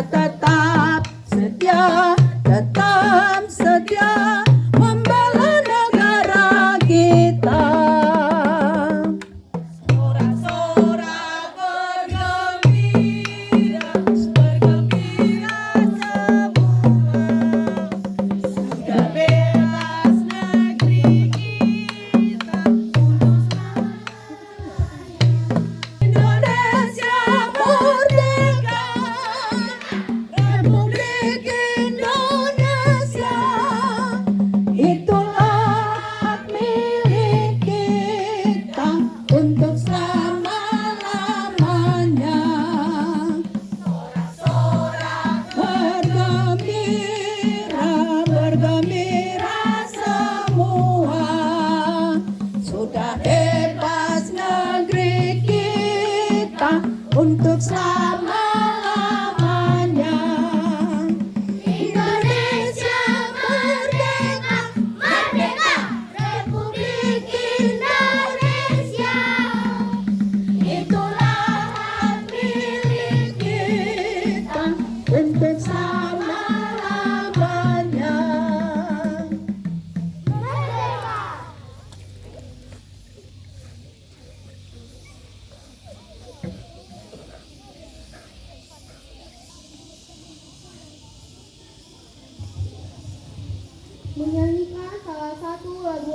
tetap setia, tetap setia membela negara kita. Sorak-sorak bergembira, bergembira semua. Sudah bebas negeri kita untuk Indonesia merdeka, Republik Indonesia, itulah hak milik kita untuk selama-lamanya. Sorak-sorak bergembira, bergembira semua. Sudah bebas negeri kita untuk selama-lamanya. Indonesia merdeka, merdeka, Republik Indonesia, itulah hak milik kita untuk selama-lamanya. Menyanyikan salah satu lagu